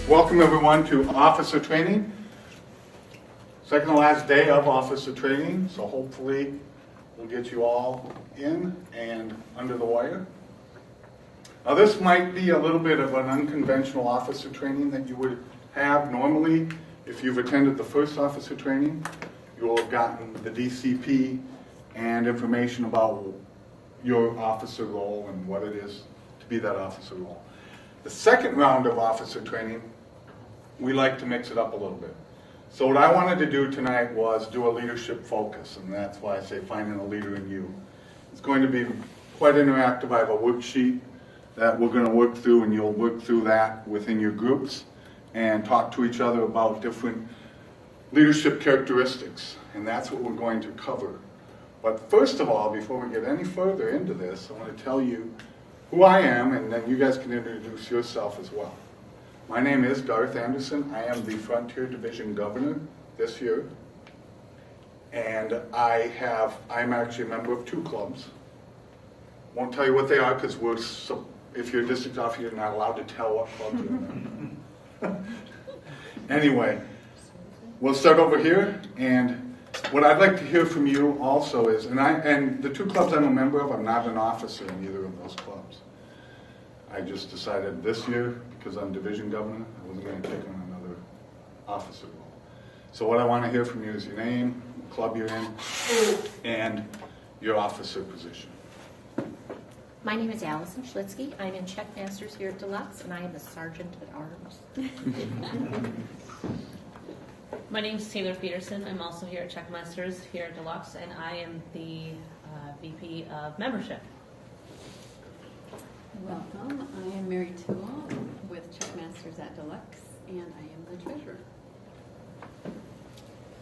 Welcome everyone to officer training. Second to last day of officer training, so hopefully we'll get you all in and under the wire. Now this might be a little bit of an unconventional officer training that you would have normally. If you've attended the first officer training, you will have gotten the DCP and information about your officer role and what it is to be that officer role. The second round of officer training, we like to mix it up a little bit. So what I wanted to do tonight was do a leadership focus, and that's why I say finding a leader in you. It's going to be quite interactive. I have a worksheet that we're going to work through, and you'll work through that within your groups and talk to each other about different leadership characteristics, and that's what we're going to cover. But first of all, before we get any further into this, I want to tell you who I am, and then you guys can introduce yourself as well. My name is Garth Andersen. I am the Frontier Division Governor this year, and I'm actually a member of 2 clubs. Won't tell you what they are because if you're a district officer, you're not allowed to tell what clubs you're in. Anyway, we'll start over here, and what I'd like to hear from you also is, and the 2 clubs I'm a member of, I'm not an officer in either of those clubs. I just decided this year, because I'm division governor, I wasn't going to take on another officer role. So what I want to hear from you is your name, the club you're in, and your officer position. My name is Allison Schlitsky. I'm in Checkmasters here at Deluxe, and I am the Sergeant at Arms. My name is Taylor Peterson. I'm also here at Checkmasters here at Deluxe, and I am the VP of Membership. Welcome. I am Mary Tillall with Checkmasters at Deluxe, and I am the treasurer.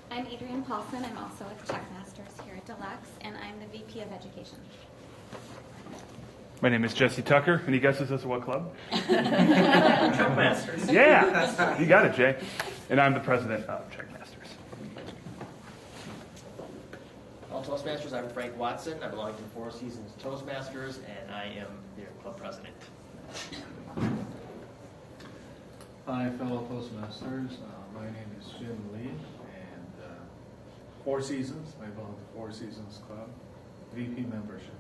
I'm Adrienne Paulson. I'm also with Checkmasters here at Deluxe, and I'm the VP of Education. My name is Jesse Tucker. Any guesses as to what club? Checkmasters. Yeah, you got it, Jay. And I'm the president of Checkmasters. All Toastmasters, I'm Frank Watson. I belong to the 4 Seasons Toastmasters, and I am their club president. Hi, fellow Toastmasters. My name is Jim Lee, and 4 Seasons. I belong to the 4 Seasons Club, VP membership.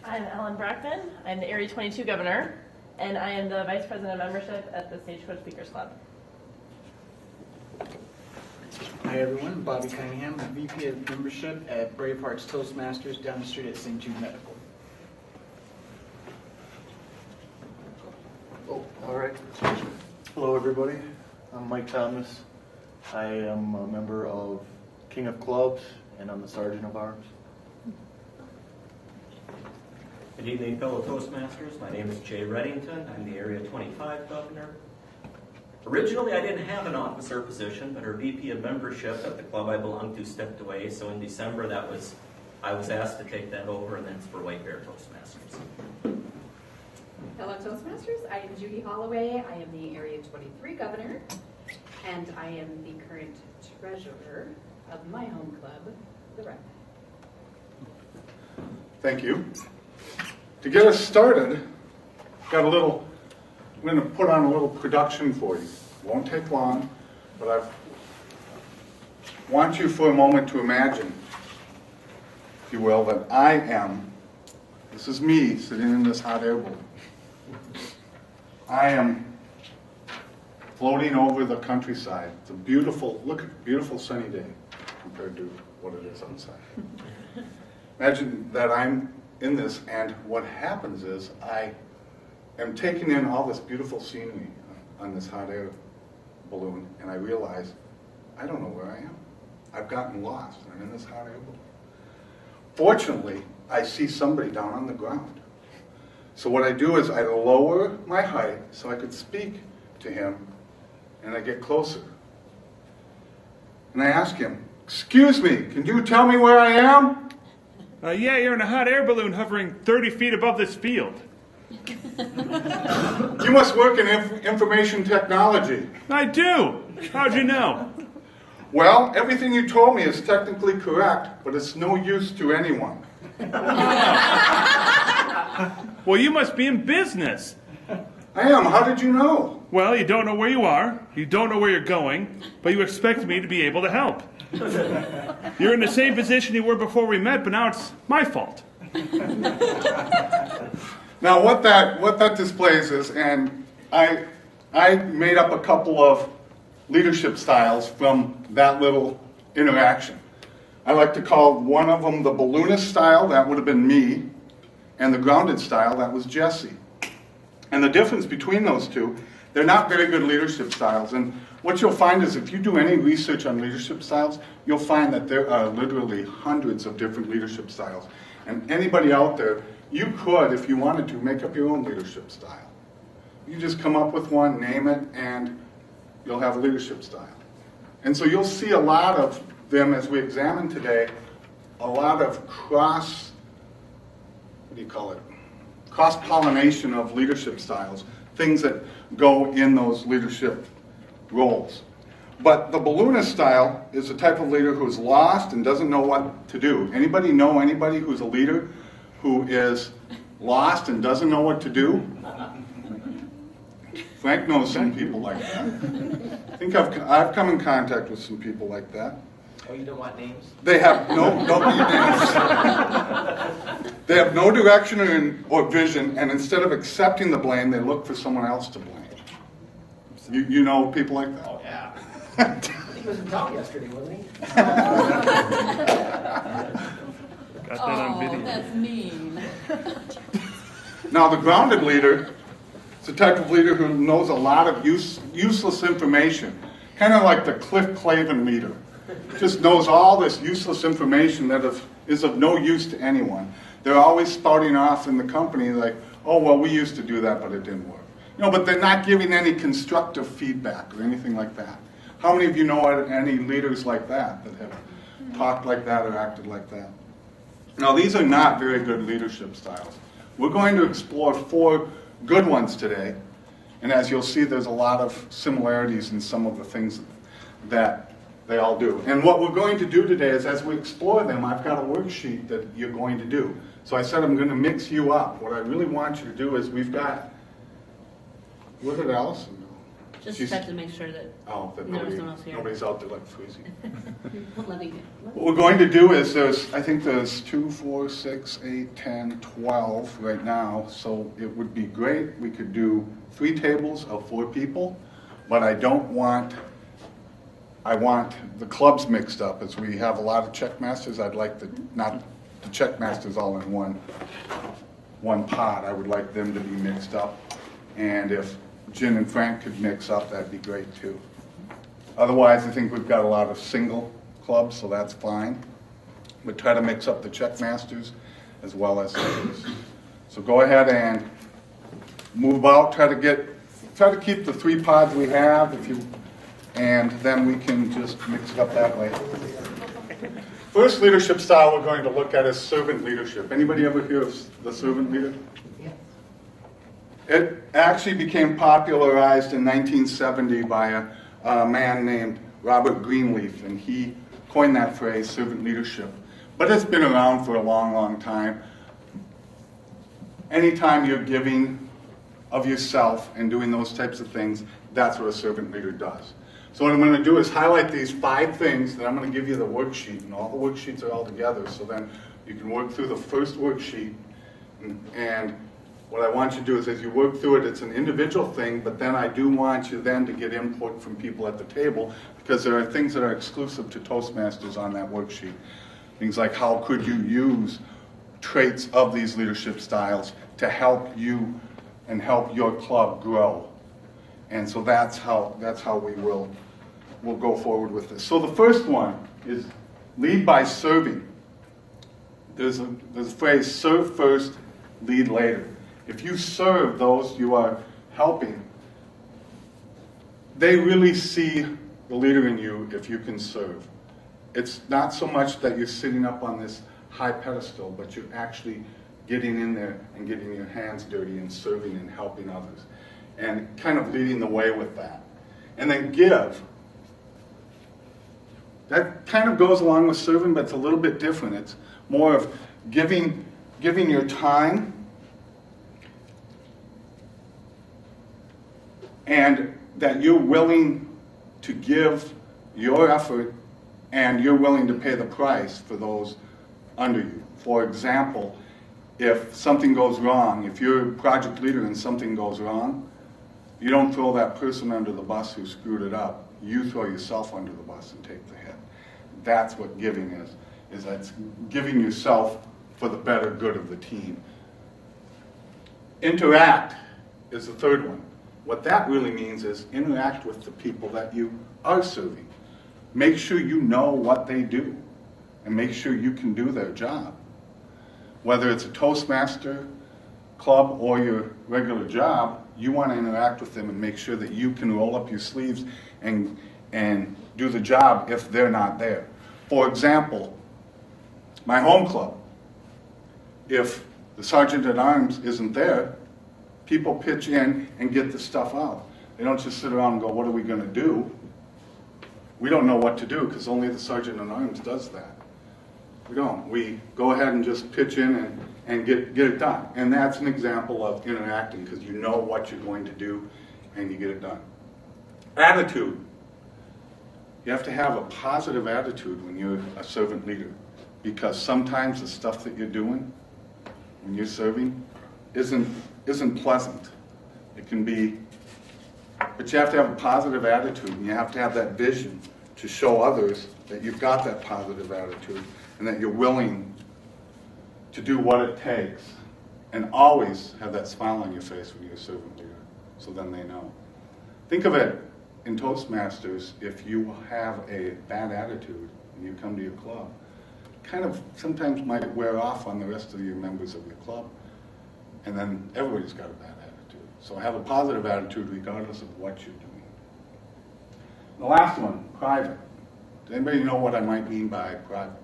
I'm Ellen Brackman. I'm the Area 22 Governor, and I am the Vice President of Membership at the Stagecoach Speakers Club. Hi everyone, Bobby Cunningham, VP of Membership at Bravehearts Toastmasters down the street at St. Jude Medical. Oh, all right. Hello everybody, I'm Mike Thomas. I am a member of King of Clubs, and I'm the Sergeant of Arms. Good evening, fellow Toastmasters. My name is Jay Reddington. I'm the Area 25 Governor. Originally, I didn't have an officer position, but our VP of Membership at the club I belong to stepped away. So in December, I was asked to take that over, and that's for White Bear Toastmasters. Hello, Toastmasters. I am Judy Holloway. I am the Area 23 Governor, and I am the current treasurer of my home club, the Rep. Thank you. To get us started, I'm going to put on a little production for you. Won't take long, but I want you for a moment to imagine, if you will, that this is me sitting in this hot air balloon. I am floating over the countryside. It's a beautiful sunny day compared to what it is outside. Imagine that I'm in this, and what happens is I am taking in all this beautiful scenery on this hot air balloon, and I realize I don't know where I am. I've gotten lost. I'm in this hot air balloon. Fortunately, I see somebody down on the ground. So what I do is I lower my height so I could speak to him, and I get closer. And I ask him, "Excuse me, can you tell me where I am?" Yeah, you're in a hot air balloon hovering 30 feet above this field. You must work in information technology. I do. How'd you know? Well, everything you told me is technically correct, but it's no use to anyone. Well, you must be in business. I am. How did you know? Well, you don't know where you are, you don't know where you're going, but you expect me to be able to help. You're in the same position you were before we met, but now it's my fault. Now, what that displays is, and I made up a couple of leadership styles from that little interaction. I like to call one of them the balloonist style, that would have been me, and the grounded style, that was Jesse. And the difference between those two, they're not very good leadership styles. And what you'll find is if you do any research on leadership styles, you'll find that there are literally hundreds of different leadership styles. And anybody out there, you could, if you wanted to, make up your own leadership style. You just come up with one, name it, and you'll have a leadership style. And so you'll see a lot of them as we examine today, a lot of cross-pollination of leadership styles, things that go in those leadership roles. But the balloonist style is a type of leader who's lost and doesn't know what to do. Anybody know anybody who's a leader who is lost and doesn't know what to do? Frank knows some people like that. I think I've come in contact with some people like that. Oh, you don't want names? They have nobody names. They have no direction or vision, and instead of accepting the blame, they look for someone else to blame. You know people like that? Oh, yeah. I think he was in town yesterday, wasn't he? Got that on video. That's mean. Now, the grounded leader is the type of leader who knows a lot of useless information, kind of like the Cliff Clavin leader. Just knows all this useless information that is of no use to anyone. They're always spouting off in the company like, oh, well, we used to do that, but it didn't work. But they're not giving any constructive feedback or anything like that. How many of you know any leaders like that have talked like that or acted like that? Now, these are not very good leadership styles. We're going to explore 4 good ones today. And as you'll see, there's a lot of similarities in some of the things that they all do. And what we're going to do today is, as we explore them, I've got a worksheet that you're going to do. So I said I'm going to mix you up. What I really want you to do is we've got, what did Allison do? Just have to make sure that that nobody's out there like freezing. What we're going to do is I think there's 2, 4, 6, 8, 10, 12 right now. So it would be great. We could do 3 tables of 4 people, but I want the clubs mixed up. As we have a lot of check masters, I'd like not the check masters all in one pot. I would like them to be mixed up. And if Jen and Frank could mix up, that'd be great too. Otherwise, I think we've got a lot of single clubs, so that's fine. But try to mix up the check masters as well as others. So go ahead and move about. Try to keep the 3 pods we have, and then we can just mix it up that way. First leadership style we're going to look at is servant leadership. Anybody ever hear of the servant leader? It actually became popularized in 1970 by a man named Robert Greenleaf, and he coined that phrase, servant leadership. But it's been around for a long, long time. Anytime you're giving of yourself and doing those types of things, that's what a servant leader does. So what I'm going to do is highlight these 5 things, that I'm going to give you the worksheet, and all the worksheets are all together, so then you can work through the first worksheet. And what I want you to do is, as you work through it, it's an individual thing, but then I do want you then to get input from people at the table, because there are things that are exclusive to Toastmasters on that worksheet. Things like, how could you use traits of these leadership styles to help you and help your club grow? And so that's how we'll go forward with this. So the first one is lead by serving. There's a phrase, serve first, lead later. If you serve those you are helping, they really see the leader in you if you can serve. It's not so much that you're sitting up on this high pedestal, but you're actually getting in there and getting your hands dirty and serving and helping others. And kind of leading the way with that. And then give. That kind of goes along with serving, but it's a little bit different. It's more of giving your time, and that you're willing to give your effort and you're willing to pay the price for those under you. For example, if something goes wrong, if you're a project leader and something goes wrong, you don't throw that person under the bus who screwed it up. You throw yourself under the bus and take the hit. That's what giving is that's giving yourself for the better good of the team. Interact is the third one. What that really means is interact with the people that you are serving. Make sure you know what they do and make sure you can do their job. Whether it's a Toastmaster club or your regular job, you want to interact with them and make sure that you can roll up your sleeves and do the job if they're not there. For example, my home club, if the sergeant at arms isn't there, people pitch in and get the stuff out. They don't just sit around and go, what are we going to do? We don't know what to do because only the sergeant at arms does that. We don't. We go ahead and just pitch in and get it done. And that's an example of interacting because you know what you're going to do and you get it done. Attitude. You have to have a positive attitude when you're a servant leader because sometimes the stuff that you're doing when you're serving isn't pleasant. It can be, but you have to have a positive attitude and you have to have that vision to show others that you've got that positive attitude and that you're willing to do what it takes and always have that smile on your face when you're a servant leader so then they know. Think of it in Toastmasters, if you have a bad attitude when you come to your club, kind of sometimes might wear off on the rest of your members of your club. And then everybody's got a bad attitude. So have a positive attitude regardless of what you're doing. The last one, private. Does anybody know what I might mean by private?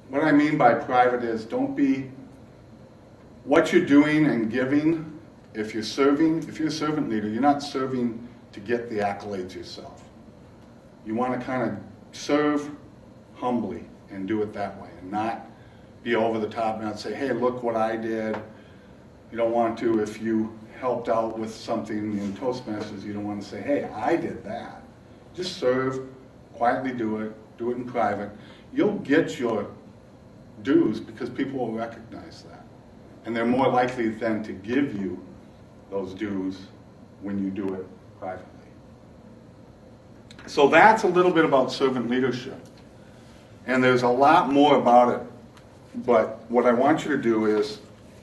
What I mean by private is don't be what you're doing and giving. If you're a servant leader, you're not serving to get the accolades yourself. You want to kind of serve humbly and do it that way and not be over the top and not say, hey, look what I did. You don't want to, if you helped out with something in Toastmasters, you don't want to say, hey, I did that. Just serve, quietly do it in private. You'll get your dues because people will recognize that. And they're more likely then to give you those dues when you do it privately. So that's a little bit about servant leadership. And there's a lot more about it. But what I want you to do is,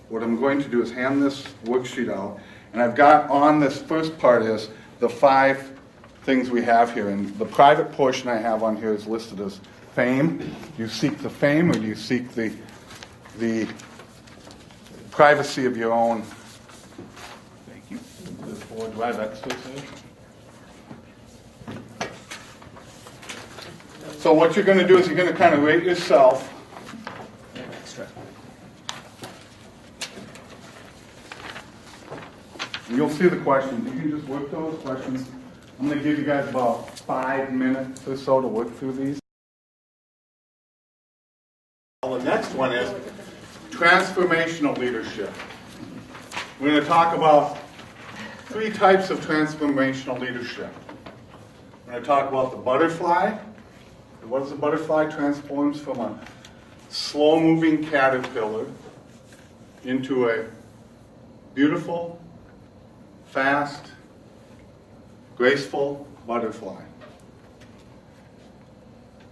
what I'm going to do is hand this worksheet out. And I've got on this first part is the 5 things we have here. And the private portion I have on here is listed as fame. Do you seek the fame or do you seek the privacy of your own? Thank you. Do I have extras here? So what you're going to do is you're going to kind of rate yourself. Extra. And you'll see the questions. You can just work those questions. I'm going to give you guys about 5 minutes or so to work through these. Well, the next one is transformational leadership. We're going to talk about 3 types of transformational leadership. We're going to talk about the butterfly. What is a butterfly? Transforms from a slow-moving caterpillar into a beautiful, fast, graceful butterfly.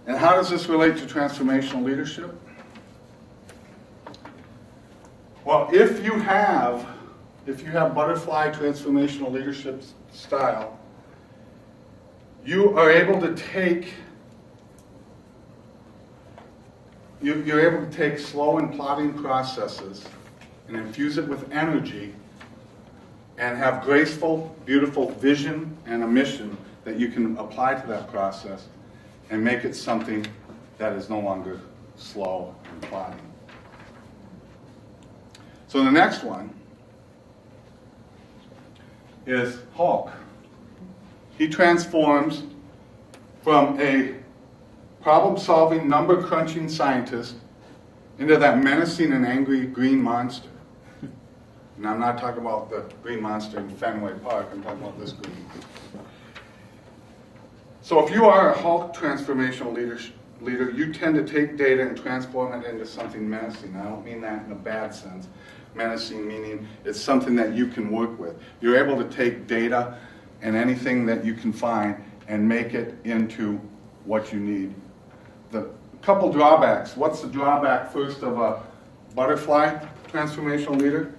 And how does this relate to transformational leadership? Well, if you have butterfly transformational leadership style, you are able to take you're able to take slow and plodding processes and infuse it with energy and have graceful, beautiful vision and a mission that you can apply to that process and make it something that is no longer slow and plodding. So the next one is Hulk. He transforms from a problem-solving, number-crunching scientist into that menacing and angry green monster. And I'm not talking about the green monster in Fenway Park, I'm talking about this green. So if you are a Hulk transformational leader, you tend to take data and transform it into something menacing. I don't mean that in a bad sense. Menacing meaning it's something that you can work with. You're able to take data and anything that you can find and make it into what you need. The couple drawbacks. What's the drawback first of a butterfly transformational leader?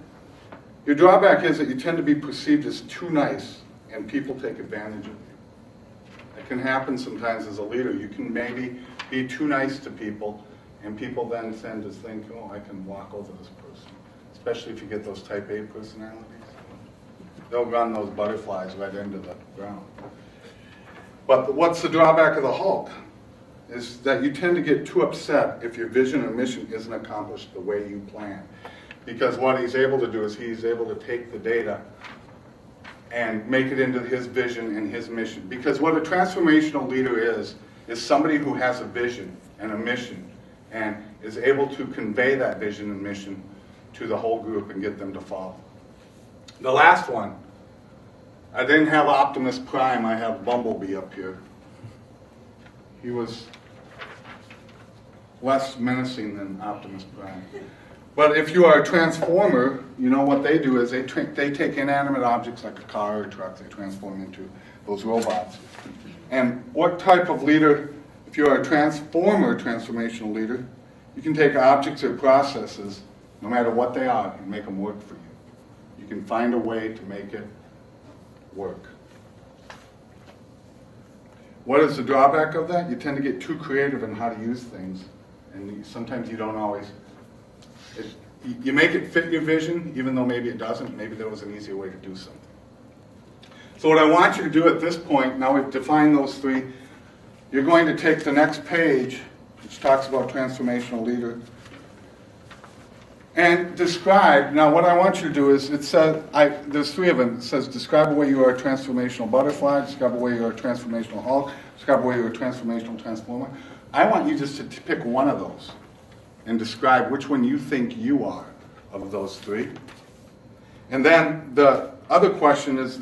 Your drawback is that you tend to be perceived as too nice and people take advantage of you. It can happen sometimes as a leader. You can maybe be too nice to people and people then tend to think, oh, I can walk over this person. Especially if you get those type A personalities. They'll run those butterflies right into the ground. But what's the drawback of the Hulk? Is that you tend to get too upset if your vision or mission isn't accomplished the way you plan. Because what he's able to do is he's able to take the data and make it into his vision and his mission. Because what a transformational leader is somebody who has a vision and a mission and is able to convey that vision and mission to the whole group and get them to follow. The last one, I didn't have Optimus Prime, I have Bumblebee up here. He was less menacing than Optimus Prime. But if you are a transformer, you know what they do is they take inanimate objects like a car or a truck, they transform into those robots. And what type of leader, if you're a transformer transformational leader, you can take objects or processes, no matter what they are, and make them work for you. You can find a way to make it work. What is the drawback of that? You tend to get too creative in how to use things, and sometimes you don't always. You make it fit your vision, even though maybe it doesn't. Maybe there was an easier way to do something. So what I want you to do at this point, now we've defined those three, you're going to take the next page, which talks about transformational leader, and describe. Now what I want you to do is, it says, there's three of them. It says describe a way you are a transformational butterfly, describe a way you are a transformational Hulk, describe a way you are a transformational transformer. I want you just to pick one of those and describe which one you think you are of those three. And then the other question is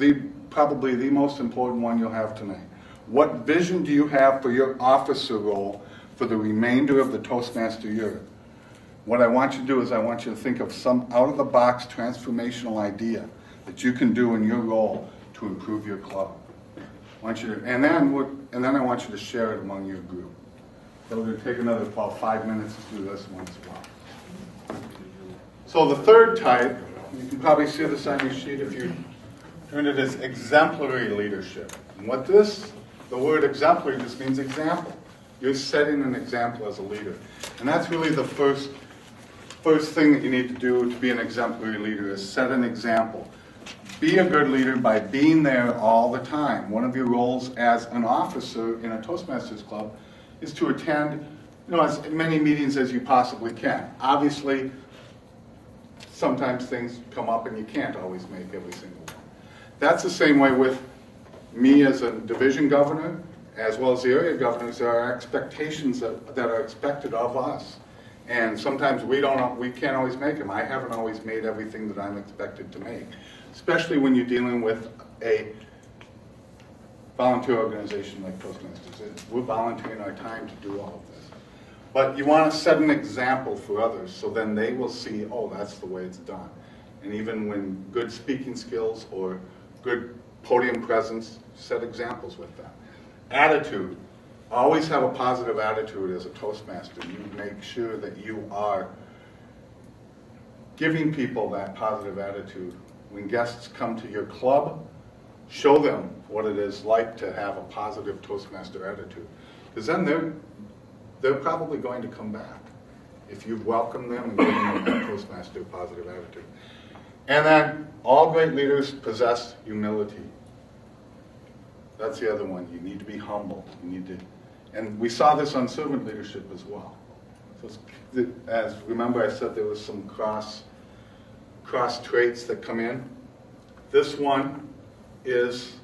probably the most important one you'll have tonight. What vision do you have for your officer role for the remainder of the Toastmaster year? What I want you to do is I want you to think of some out-of-the-box transformational idea that you can do in your role to improve your club. And then I want you to share it among your group. So we're going to take another about 5 minutes to do this one as well. So the third type, you can probably see this on your sheet if you turn it as exemplary leadership. And the word exemplary just means example. You're setting an example as a leader. And that's really the first thing that you need to do to be an exemplary leader is set an example. Be a good leader by being there all the time. One of your roles as an officer in a Toastmasters club is to attend, as many meetings as you possibly can. Obviously, sometimes things come up and you can't always make every single one. That's the same way with me as a division governor, as well as the area governors. There are expectations that are expected of us. And sometimes we can't always make them. I haven't always made everything that I'm expected to make, especially when you're dealing with a volunteer organization like Toastmasters. We're volunteering our time to do all of this. But you want to set an example for others so then they will see, oh, that's the way it's done. And even when good speaking skills or good podium presence, set examples with that. Attitude. Always have a positive attitude as a Toastmaster. You make sure that you are giving people that positive attitude. When guests come to your club, show them what it is like to have a positive Toastmaster attitude. Because then they're probably going to come back if you've welcomed them and given them that Toastmaster positive attitude. And then all great leaders possess humility. That's the other one. You need to be humble. And we saw this on servant leadership as well. So remember I said there was some cross traits that come in. This one is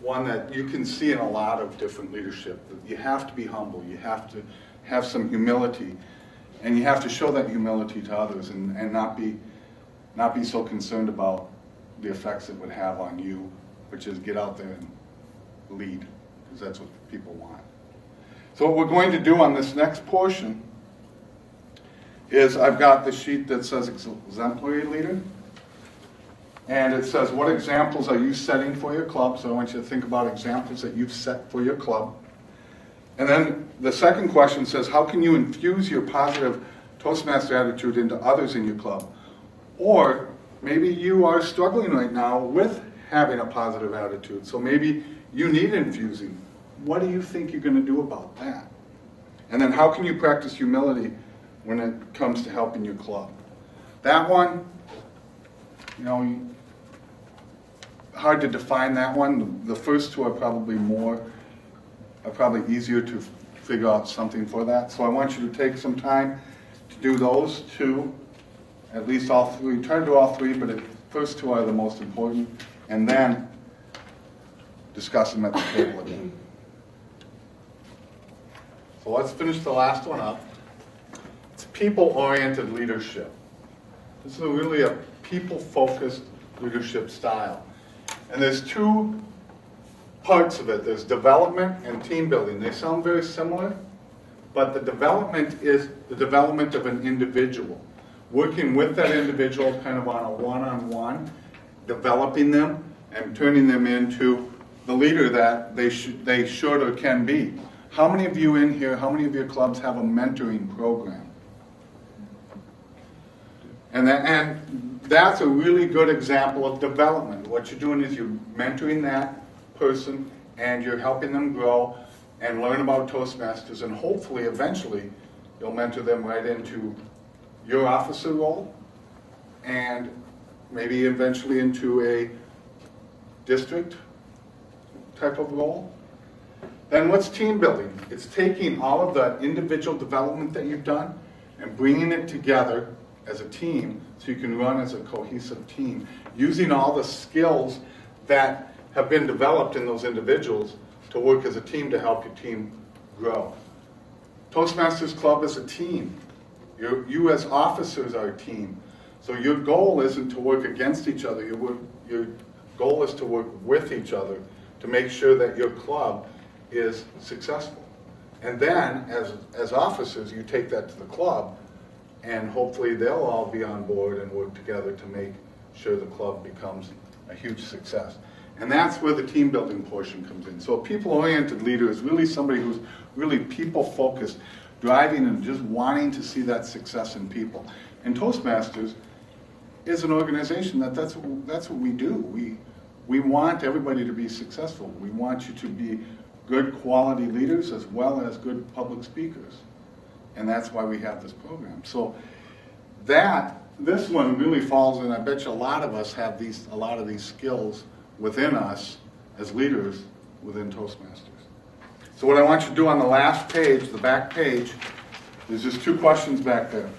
one that you can see in a lot of different leadership. You have to be humble. You have to have some humility. And you have to show that humility to others and not not be so concerned about the effects it would have on you, which is get out there and lead, because that's what people want. So what we're going to do on this next portion is I've got the sheet that says exemplary leader, and it says what examples are you setting for your club. So I want you to think about examples that you've set for your club. And then the second question says, how can you infuse your positive Toastmaster attitude into others in your club? Or maybe you are struggling right now with having a positive attitude, so maybe you need infusing. What do you think you're going to do about that? And then how can you practice humility when it comes to helping your club? That one, you know, hard to define that one. The first two are probably easier to figure out something for that. So I want you to take some time to do those two, at least all three. Try to do all three, but the first two are the most important, and then discuss them at the table again. So let's finish the last one up. It's people-oriented leadership. This is really a people-focused leadership style. And there's two parts of it. There's development and team building. They sound very similar, but the development is the development of an individual. Working with that individual kind of on a one-on-one, developing them and turning them into the leader that they should or can be. How many of you in here, how many of your clubs have a mentoring program? And that's a really good example of development. What you're doing is you're mentoring that person and you're helping them grow and learn about Toastmasters, and hopefully eventually you'll mentor them right into your officer role and maybe eventually into a district type of role. Then what's team building? It's taking all of the individual development that you've done and bringing it together as a team so you can run as a cohesive team, using all the skills that have been developed in those individuals to work as a team to help your team grow. Toastmasters Club is a team. You as officers are a team. So your goal isn't to work against each other. Your goal is to work with each other to make sure that your club is successful. And then, as officers, you take that to the club, and hopefully they'll all be on board and work together to make sure the club becomes a huge success. And that's where the team building portion comes in. So a people-oriented leader is really somebody who's really people-focused, driving and just wanting to see that success in people. And Toastmasters is an organization that's what we do. We want everybody to be successful. We want you to be good quality leaders as well as good public speakers. And that's why we have this program. So this one really falls in. I bet you a lot of us have a lot of these skills within us as leaders within Toastmasters. So what I want you to do on the last page, the back page, there's just two questions back there.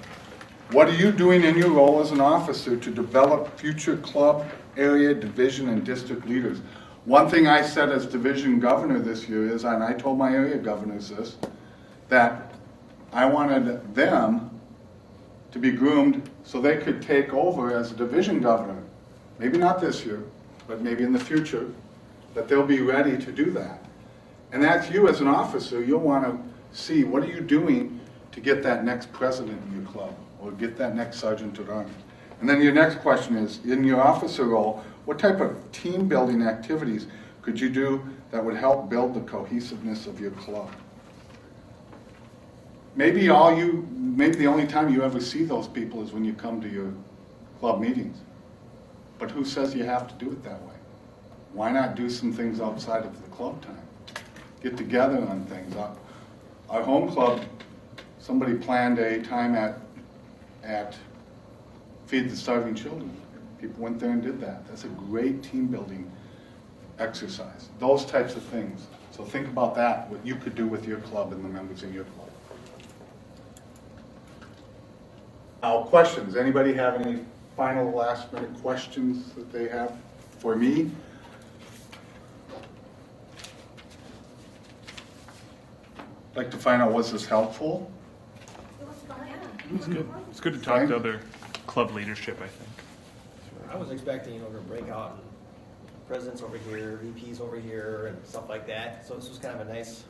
What are you doing in your role as an officer to develop future club, area, division, and district leaders? One thing I said as division governor this year is, and I told my area governors this, that I wanted them to be groomed so they could take over as a division governor. Maybe not this year, but maybe in the future, that they'll be ready to do that. And that's you as an officer. You'll want to see, what are you doing to get that next president in your club or get that next sergeant at arms? And then your next question is, in your officer role, what type of team building activities could you do that would help build the cohesiveness of your club? Maybe the only time you ever see those people is when you come to your club meetings. But who says you have to do it that way? Why not do some things outside of the club time? Get together on things. Our home club, somebody planned a time at Feed the Starving Children. People went there and did that. That's a great team building exercise. Those types of things. So think about that, what you could do with your club and the members in your club. Now, questions. Anybody have any final last minute questions that they have for me? I'd like to find out, was this helpful? It's good. It's good to talk to other club leadership, I think. I was expecting, you know, to break out and presidents over here, VPs over here, and stuff like that. So this was kind of a nice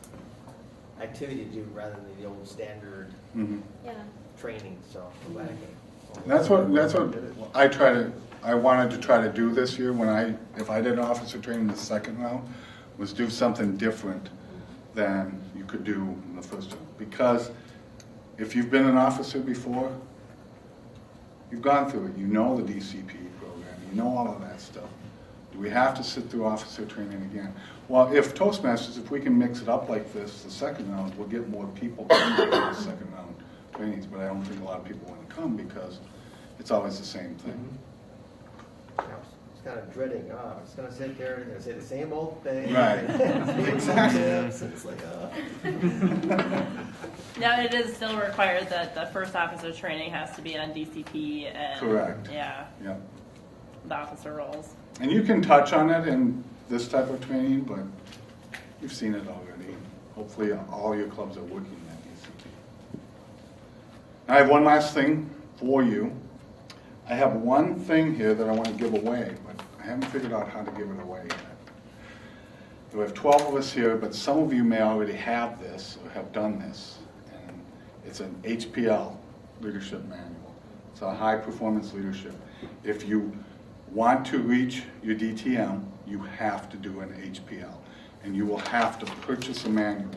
activity to do rather than the old standard Yeah. training. So I'm glad I came. That's what I wanted to try to do this year if I did officer training the second round, was do something different than you could do in the first round. Because if you've been an officer before, you've gone through it. You know the DCP program. You know all of that stuff. Do we have to sit through officer training again? Well, if Toastmasters, if we can mix it up like this, the second round, we'll get more people coming to the second round trainings. But I don't think a lot of people want to come because it's always the same thing. I was kind of dreading, I was going to sit there and say the same old thing. Right. Exactly. It's like, Now, it is still required that the first officer training has to be on DCP and Correct. Yeah, the officer roles. And you can touch on it in this type of training, but you've seen it already. Hopefully all your clubs are working in that DCP. I have one last thing for you. I have one thing here that I want to give away, but I haven't figured out how to give it away yet. We have 12 of us here, but some of you may already have this or have done this. And it's an HPL leadership manual. It's a high performance leadership. If you want to reach your DTM, you have to do an HPL. And you will have to purchase a manual.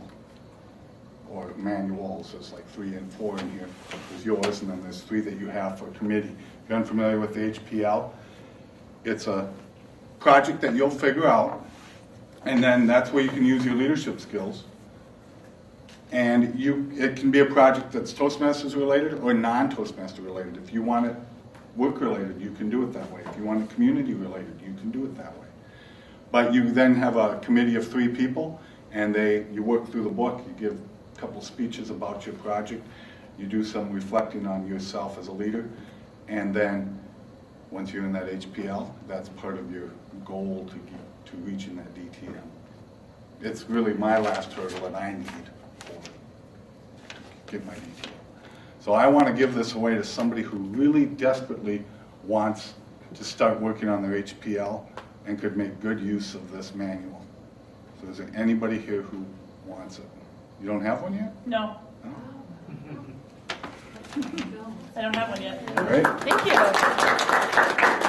Or manuals, there's like 3 and 4 in here. There's yours, and then there's 3 that you have for committee. If you're unfamiliar with the HPL, it's a project that you'll figure out, and then that's where you can use your leadership skills. And it can be a project that's Toastmasters related or non-Toastmaster related. If you want it work related, you can do it that way. If you want it community related, you can do it that way. But you then have a committee of 3 people, and you work through the book. You give a couple speeches about your project. You do some reflecting on yourself as a leader, and then once you're in that HPL, that's part of your goal to reaching that DTM. It's really my last hurdle that I need to get my DTM. So I want to give this away to somebody who really desperately wants to start working on their HPL and could make good use of this manual. So is there anybody here who wants it? You don't have one yet? No. No? I don't have one yet. Great. Thank you.